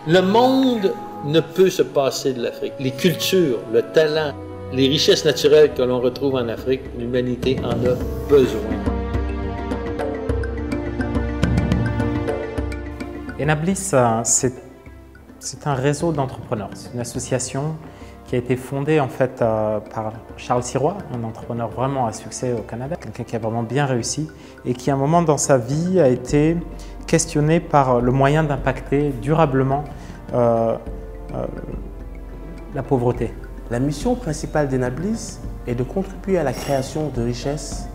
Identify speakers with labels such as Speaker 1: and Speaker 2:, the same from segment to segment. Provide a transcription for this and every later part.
Speaker 1: Le monde ne peut se passer de l'Afrique. Les cultures, le talent, les richesses naturelles que l'on retrouve en Afrique, l'humanité en a besoin.
Speaker 2: Enablis, c'est un réseau d'entrepreneurs. C'est une association qui a été fondée en fait par Charles Sirois, un entrepreneur vraiment à succès au Canada, quelqu'un qui a vraiment bien réussi et qui à un moment dans sa vie a été questionné par le moyen d'impacter durablement la pauvreté.
Speaker 3: La mission principale d'Enablis est de contribuer à la création de richesses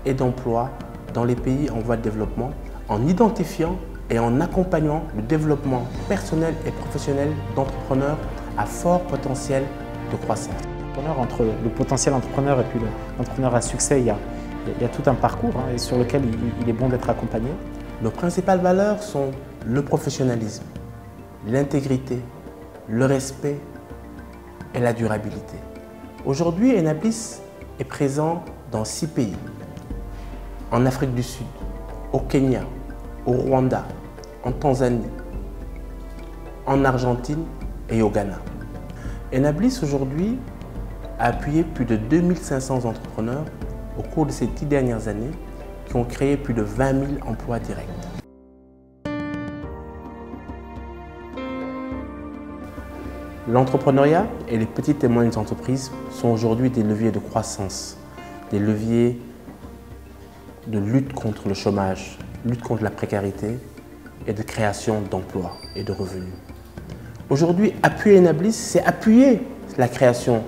Speaker 3: et d'emplois dans les pays en voie de développement en identifiant et en accompagnant le développement personnel et professionnel d'entrepreneurs à fort potentiel de croissance.
Speaker 2: Entre le potentiel entrepreneur et puis l'entrepreneur à succès, il y a tout un parcours et sur lequel il est bon d'être accompagné.
Speaker 3: Nos principales valeurs sont le professionnalisme, l'intégrité, le respect et la durabilité. Aujourd'hui, Enablis est présent dans 6 pays. En Afrique du Sud, au Kenya, au Rwanda, en Tanzanie, en Argentine et au Ghana. Enablis aujourd'hui a appuyé plus de 2500 entrepreneurs au cours de ces 10 dernières années qui ont créé plus de 20 000 emplois directs. L'entrepreneuriat et les petites et moyennes entreprises sont aujourd'hui des leviers de croissance, des leviers de lutte contre le chômage, lutte contre la précarité et de création d'emplois et de revenus. Aujourd'hui, appuyer Enablis, c'est appuyer la création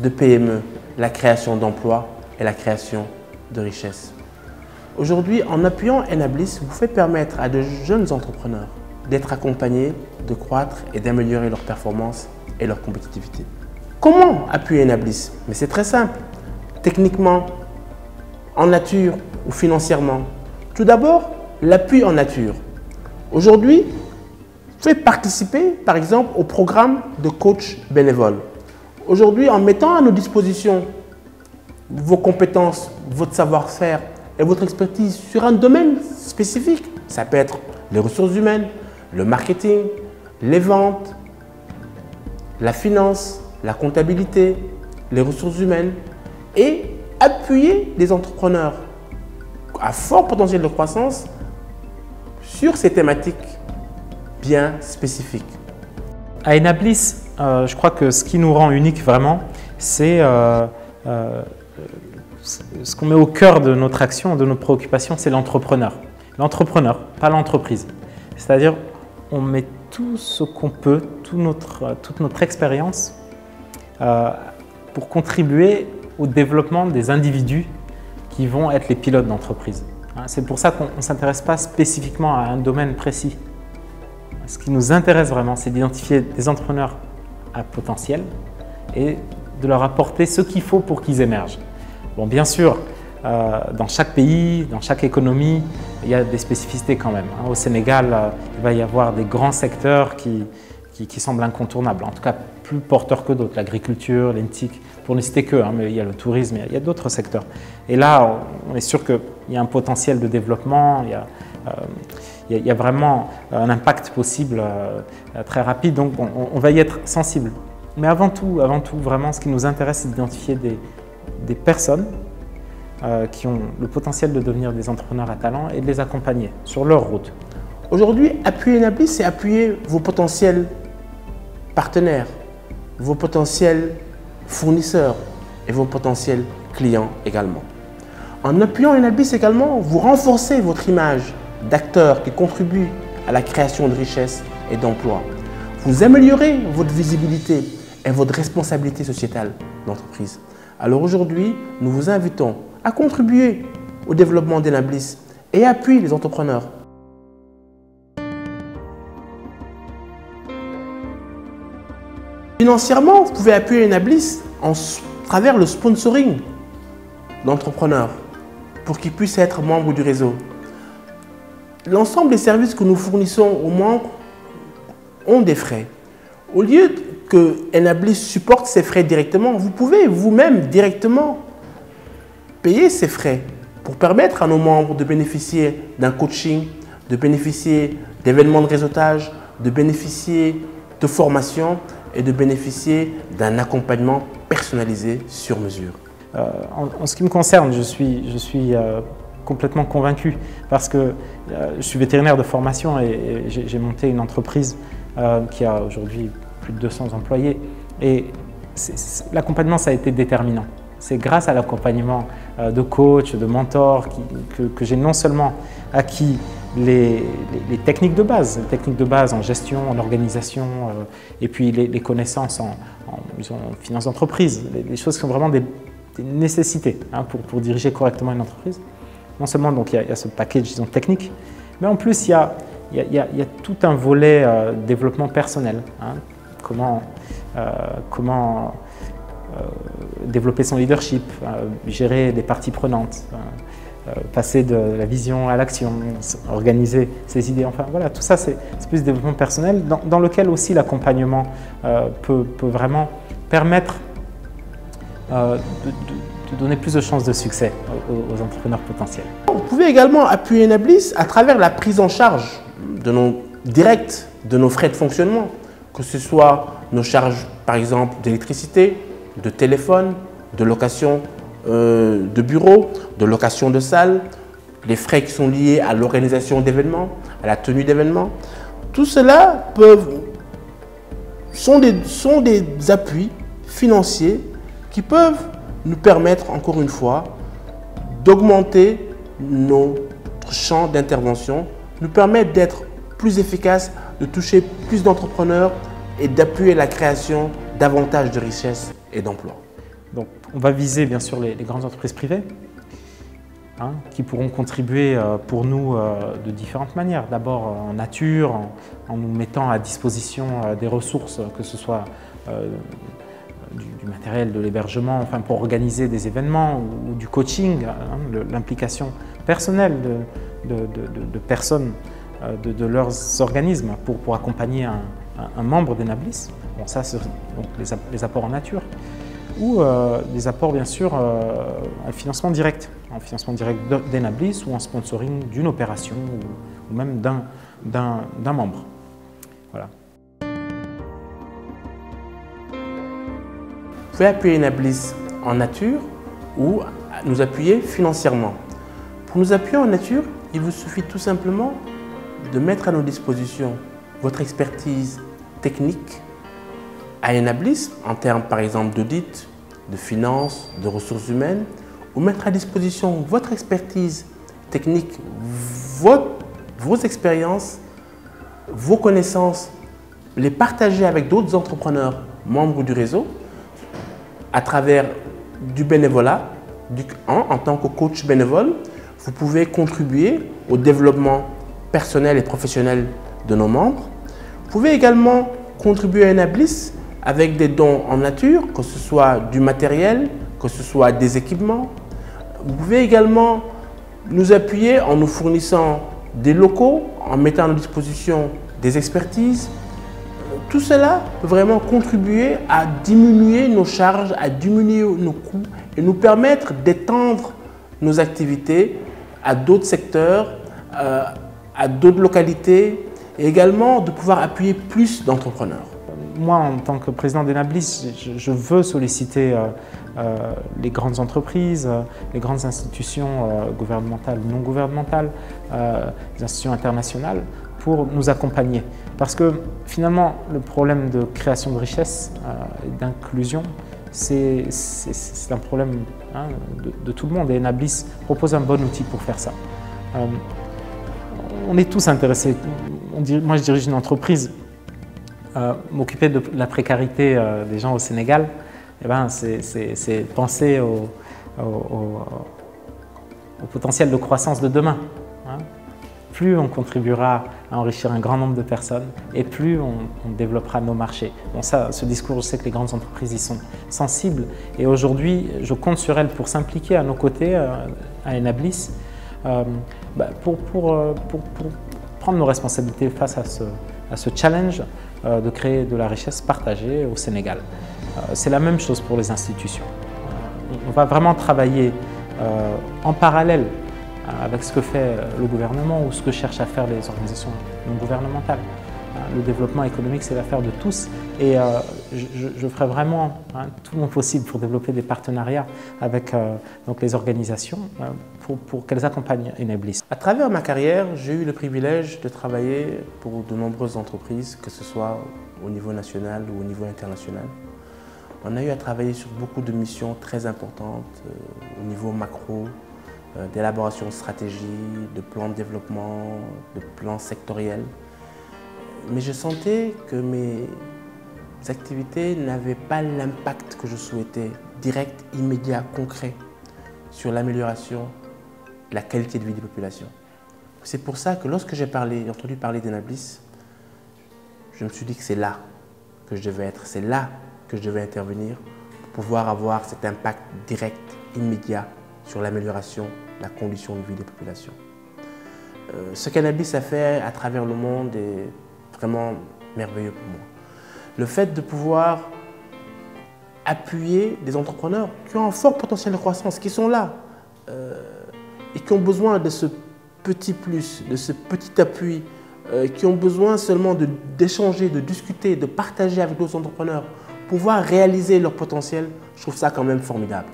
Speaker 3: de PME, la création d'emplois et la création de richesses. Aujourd'hui, en appuyant Enablis, vous faites permettre à de jeunes entrepreneurs d'être accompagnés, de croître et d'améliorer leur performance et leur compétitivité. Comment appuyer Enablis? Mais c'est très simple. Techniquement, en nature ou financièrement. Tout d'abord, l'appui en nature. Aujourd'hui, vous pouvez participer, par exemple, au programme de coach bénévole. Aujourd'hui, en mettant à nos dispositions vos compétences, votre savoir-faire et votre expertise sur un domaine spécifique, ça peut être les ressources humaines, le marketing, les ventes, la finance, la comptabilité, les ressources humaines et appuyer des entrepreneurs à fort potentiel de croissance sur ces thématiques bien spécifiques.
Speaker 2: À Enablis, je crois que ce qui nous rend unique vraiment, c'est ce qu'on met au cœur de notre action, de nos préoccupations, c'est l'entrepreneur. L'entrepreneur, pas l'entreprise. C'est-à-dire, on met tout ce qu'on peut, toute notre expérience pour contribuer au développement des individus qui vont être les pilotes d'entreprise. C'est pour ça qu'on ne s'intéresse pas spécifiquement à un domaine précis. Ce qui nous intéresse vraiment, c'est d'identifier des entrepreneurs à potentiel et de leur apporter ce qu'il faut pour qu'ils émergent. Bon, bien sûr, dans chaque pays, dans chaque économie, il y a des spécificités quand même. Au Sénégal, il va y avoir des grands secteurs qui semblent incontournables, en tout cas plus porteurs que d'autres, l'agriculture, l'ENTIC, pour ne citer que, mais il y a le tourisme, il y a d'autres secteurs. Et là, on est sûr qu'il y a un potentiel de développement, il y a vraiment un impact possible très rapide, donc on va y être sensible. Mais avant tout, vraiment, ce qui nous intéresse, c'est d'identifier des personnes qui ont le potentiel de devenir des entrepreneurs à talent et de les accompagner sur leur route.
Speaker 3: Aujourd'hui, appuyer Enablis, c'est appuyer vos potentiels partenaires, vos potentiels fournisseurs et vos potentiels clients également. En appuyant Enablis également, vous renforcez votre image d'acteur qui contribue à la création de richesses et d'emplois. Vous améliorez votre visibilité et votre responsabilité sociétale d'entreprise. Alors aujourd'hui, nous vous invitons à contribuer au développement d'Enablis et à appuyer les entrepreneurs. Financièrement, vous pouvez appuyer Enablis à travers le sponsoring d'entrepreneurs pour qu'ils puissent être membres du réseau. L'ensemble des services que nous fournissons aux membres ont des frais. Au lieu que Enablis supporte ces frais directement, vous pouvez vous-même directement payer ces frais pour permettre à nos membres de bénéficier d'un coaching, de bénéficier d'événements de réseautage, de bénéficier de formation et de bénéficier d'un accompagnement personnalisé sur mesure.
Speaker 2: En ce qui me concerne, je suis complètement convaincu parce que je suis vétérinaire de formation et j'ai monté une entreprise qui a aujourd'hui plus de 200 employés. Et l'accompagnement, ça a été déterminant. C'est grâce à l'accompagnement de coachs, de mentors que j'ai non seulement acquis les techniques de base en gestion, en organisation, et puis les connaissances en finance d'entreprise, les choses qui sont vraiment des nécessités pour diriger correctement une entreprise. Non seulement donc il y a ce package disons, technique, mais en plus il y a tout un volet développement personnel. Comment développer son leadership, gérer des parties prenantes, passer de la vision à l'action, organiser ses idées. Enfin voilà, tout ça c'est plus développement personnel dans lequel aussi l'accompagnement peut vraiment permettre de donner plus de chances de succès aux entrepreneurs potentiels.
Speaker 3: Vous pouvez également appuyer Enablis à travers la prise en charge directe de nos frais de fonctionnement, que ce soit nos charges par exemple d'électricité, de téléphone, de location de bureau, de location de salle, les frais qui sont liés à l'organisation d'événements, à la tenue d'événements. Tout cela sont des appuis financiers qui peuvent nous permettre, encore une fois, d'augmenter notre champ d'intervention, nous permettre d'être plus efficaces, de toucher plus d'entrepreneurs et d'appuyer la création davantage de richesses et d'emplois.
Speaker 2: Donc, on va viser bien sûr les grandes entreprises privées qui pourront contribuer pour nous de différentes manières. D'abord en nature, en nous mettant à disposition des ressources, que ce soit du matériel, de l'hébergement, enfin pour organiser des événements ou du coaching, l'implication personnelle de personnes, de leurs organismes pour accompagner un membre d'Enablis. Bon, ça, c'est donc les apports en nature. Ou des apports bien sûr en financement direct d'Enablis ou en sponsoring d'une opération ou même d'un membre. Voilà.
Speaker 3: Vous pouvez appuyer Enablis en nature ou nous appuyer financièrement. Pour nous appuyer en nature, il vous suffit tout simplement de mettre à nos dispositions votre expertise technique à Enablis en termes par exemple d'audit, de finances, de ressources humaines, ou mettre à disposition votre expertise technique, vos expériences, vos connaissances, les partager avec d'autres entrepreneurs membres du réseau à travers du bénévolat, en tant que coach bénévole. Vous pouvez contribuer au développement personnel et professionnel de nos membres. Vous pouvez également contribuer à Enablis avec des dons en nature, que ce soit du matériel, que ce soit des équipements. Vous pouvez également nous appuyer en nous fournissant des locaux, en mettant à notre disposition des expertises. Tout cela peut vraiment contribuer à diminuer nos charges, à diminuer nos coûts et nous permettre d'étendre nos activités à d'autres secteurs, à d'autres localités et également de pouvoir appuyer plus d'entrepreneurs.
Speaker 2: Moi, en tant que président d'Enablis, je veux solliciter les grandes entreprises, les grandes institutions gouvernementales ou non gouvernementales, les institutions internationales pour nous accompagner. Parce que finalement, le problème de création de richesse et d'inclusion, c'est un problème de tout le monde et Enablis propose un bon outil pour faire ça. On est tous intéressés. Moi, je dirige une entreprise. M'occuper de la précarité des gens au Sénégal, eh ben, c'est penser au potentiel de croissance de demain. Plus on contribuera à enrichir un grand nombre de personnes et plus on développera nos marchés. Bon, ça, ce discours, je sais que les grandes entreprises y sont sensibles et aujourd'hui, je compte sur elles pour s'impliquer à nos côtés à Enablis pour prendre nos responsabilités face à ce challenge de créer de la richesse partagée au Sénégal. C'est la même chose pour les institutions. On va vraiment travailler en parallèle avec ce que fait le gouvernement ou ce que cherchent à faire les organisations non gouvernementales. le développement économique, c'est l'affaire de tous. Et je ferai vraiment tout mon possible pour développer des partenariats avec donc les organisations pour qu'elles accompagnent Enablis.
Speaker 3: À travers ma carrière, j'ai eu le privilège de travailler pour de nombreuses entreprises, que ce soit au niveau national ou au niveau international. On a eu à travailler sur beaucoup de missions très importantes au niveau macro, d'élaboration de stratégies, de plans de développement, de plans sectoriels. Mais je sentais que mes activités n'avaient pas l'impact que je souhaitais, direct, immédiat, concret, sur l'amélioration de la qualité de vie des populations. C'est pour ça que lorsque j'ai entendu parler d'Enablis, je me suis dit que c'est là que je devais être, c'est là que je devais intervenir pour pouvoir avoir cet impact direct, immédiat sur l'amélioration de la condition de vie des populations. Ce qu'Enablis a fait à travers le monde est vraiment merveilleux pour moi. Le fait de pouvoir appuyer des entrepreneurs qui ont un fort potentiel de croissance, qui sont là et qui ont besoin de ce petit plus, de ce petit appui, qui ont besoin seulement d'échanger, de discuter, de partager avec d'autres entrepreneurs, pouvoir réaliser leur potentiel, je trouve ça quand même formidable.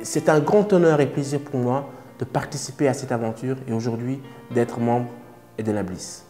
Speaker 3: C'est un grand honneur et plaisir pour moi de participer à cette aventure et aujourd'hui d'être membre d'Enablis.